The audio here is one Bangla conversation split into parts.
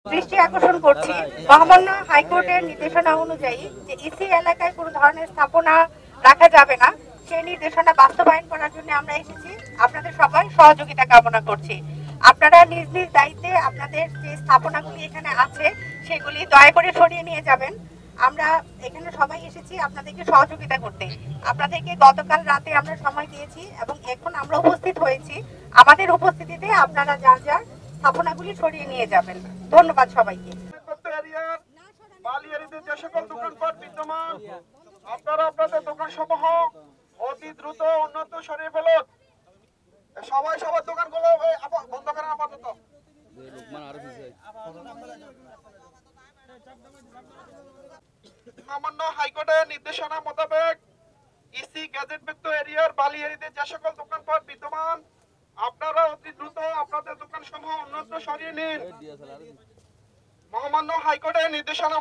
দৃষ্টি আকর্ষণ করছি মহামান্য হাইকোর্টের নির্দেশনা অনুযায়ী যে ইসি এলাকায় কোনো ধরনের স্থাপনা রাখা যাবে না, সেই নির্দেশনা বাস্তবায়ন করার জন্য আমরা এসেছি। আপনাদের সবাই সহযোগিতা কামনা করছি। আপনারা নিজ নিজ দায়িত্বে আপনাদের যে স্থাপনাগুলি এখানে আছে সেগুলি দয়া করে সরিয়ে নিয়ে যাবেন। আমরা এখানে সবাই এসেছি আপনাদেরকে সহযোগিতা করতে। আপনাদেরকে গতকাল রাতে আমরা সময় দিয়েছি এবং এখন আমরা উপস্থিত হয়েছি। আমাদের উপস্থিতিতে আপনারা যার যার স্থাপনাগুলি সরিয়ে নিয়ে যাবেন। ধন্যবাদ সবাইকে। আপনারা আপনাদের দোকান সমূহ অতি দ্রুত উন্নত সরিয়ে ফেলুন। সবাই সবার দোকানগুলো বন্ধ করেন আপাতত। সামান্য হাইকোর্টের নির্দেশনা মোতাবেক ইসি গ্যাজেটভুক্ত এরিয়ার বালি এরিয়াতে যে সকল দোকানপাট বিদ্যমান আপনারা অতি দ্রুত আপনাদের দোকান সমূহ উন্নত সরিয়ে নিন। মহামান্য হাইকোর্টের নির্দেশনা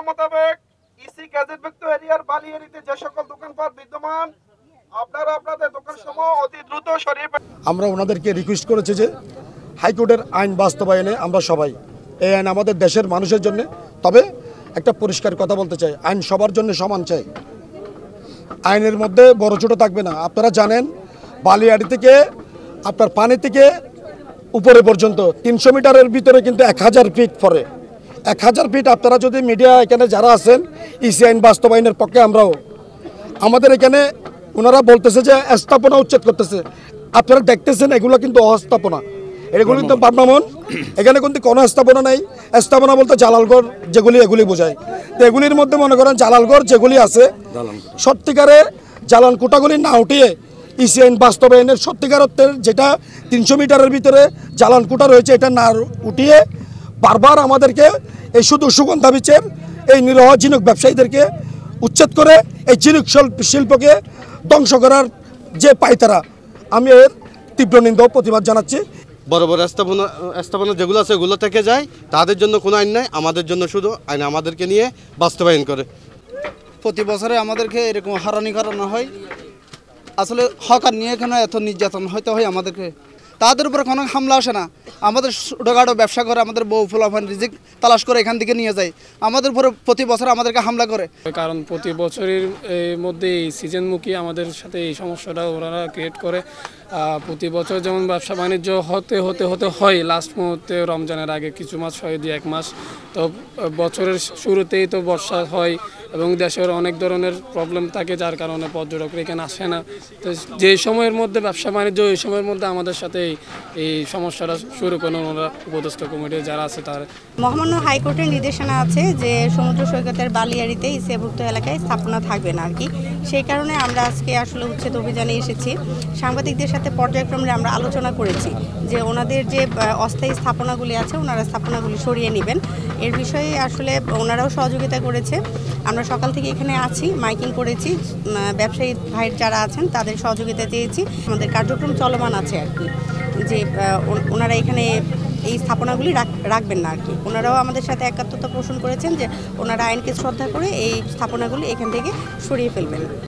মোতাবেক ইসি গ্যাজেটভুক্ত এরিয়ার বালি এরিয়াতে যে সকল দোকানপাট বিদ্যমান আপনারা আপনাদের দোকান সমূহ অতি দ্রুত সরিয়ে আমরা ওনাদেরকে রিকোয়েস্ট করেছি যে হাইকোর্টের আইন বাস্তবায়নে আমরা সবাই এই আইন আমাদের দেশের মানুষের জন্য, তবে একটা পরিষ্কার কথা বলতে চাই, আইন সবার জন্য সমান চাই। আইনের মধ্যে বড় ছোট থাকবে না। আপনারা জানেন বালিয়াড়ি থেকে আপনার পানি থেকে উপরে পর্যন্ত 300 মিটারের ভিতরে কিন্তু 1000 ফিট পরে। 1000 ফিট আপনারা যদি মিডিয়া এখানে যারা আছেন ইসি আইন বাস্তবায়নের পক্ষে আমরাও, আমাদের এখানে ওনারা বলতেছে যে স্থাপনা উচ্ছেদ করতেছে। আপনারা দেখতেছেন এগুলো কিন্তু অস্থাপনা, এগুলো কিন্তু ভ্রাম্যমাণ। এখানে কিন্তু কোনো স্থাপনা নাই। স্থাপনা বলতে জালালঘর যেগুলি এগুলি বোঝায়। তো এগুলির মধ্যে মনে করেন জালালঘর যেগুলি আছে সত্যিকারে জালান কোটাগুলি না উঠিয়ে ইসি আইন বাস্তবায়নের সত্যিকার অর্থের যেটা 300 মিটারের ভিতরে জালান কোটা রয়েছে এটা না উঠিয়ে বারবার আমাদেরকে এই শুধু সুগন্ধা বিচের এই নিরহ ঝিনুক ব্যবসায়ীদেরকে উচ্ছেদ করে এই ঝিনুক শিল্পকে ধ্বংস করার যে পায়তারা, আমি এর তীব্র নিন্দা প্রতিবাদ জানাচ্ছি। বড় বড় স্থাপনা যেগুলো আছে ওগুলো থেকে যায়, তাদের জন্য কোনো আইন নাই, আমাদের জন্য শুধু আইন আমাদেরকে নিয়ে বাস্তবায়ন করে। প্রতি বছরে আমাদেরকে এরকম হারানি করানো হয়। আসলে হকার নিয়ে এখানে এত নির্যাতন হয়তো হয় আমাদেরকে, তাদের উপরে কোনো হামলা আসে না। আমাদের ছোটোখাটো ব্যবসা করে আমাদের বউ ফুলাফান রিজিক তালাশ করে এখান থেকে নিয়ে যায়, আমাদের উপরে প্রতি বছর আমাদেরকে হামলা করে। কারণ প্রতি বছরের মধ্যে এই সিজনমুখী আমাদের সাথে এই সমস্যাটা ওনারা ক্রিয়েট করে। প্রতি বছর যেমন ব্যবসা বাণিজ্য হতে হয় লাস্ট মুহূর্তে, রমজানের আগে কিছু মাস হয়, 2-1 মাস। তো বছরের শুরুতেই তো বর্ষা হয় এবং দেশের অনেক ধরনের প্রবলেম থাকে, যার কারণে পর্যটকরা এখানে আসে না। তো যে সময়ের মধ্যে ব্যবসা বাণিজ্য, এই সময়ের মধ্যে আমাদের সাথে এই সমস্যাটা শুরু করেন ওনারা, উপদেষ্ট কমিটি যারা আছে তারা। মহামান্য হাইকোর্টের নির্দেশনা আছে যে সমুদ্র সৈকতের বালিয়াড়িতে ইসিভুক্ত এলাকায় স্থাপনা থাকবে না আর কি। সেই কারণে আমরা আজকে আসলে উচ্ছেদ অভিযানে এসেছি। সাংবাদিকদের সাথে পর্যায়ক্রমে আমরা আলোচনা করেছি যে ওনাদের যে অস্থায়ী স্থাপনাগুলি আছে ওনারা স্থাপনাগুলি সরিয়ে নেবেন। এর বিষয়ে আসলে ওনারাও সহযোগিতা করেছে। আমরা সকাল থেকে এখানে আছি, মাইকিং করেছি, ব্যবসায়ী ভাইয়ের যারা আছেন তাদের সহযোগিতা চেয়েছি। আমাদের কার্যক্রম চলমান আছে আর কি, যে ওনারা এখানে এই স্থাপনাগুলি রাখবেন না আর কি। ওনারাও আমাদের সাথে একাত্মতা পোষণ করেছেন যে ওনারা আইনকে শ্রদ্ধা করে এই স্থাপনাগুলি এখান থেকে সরিয়ে ফেলবেন।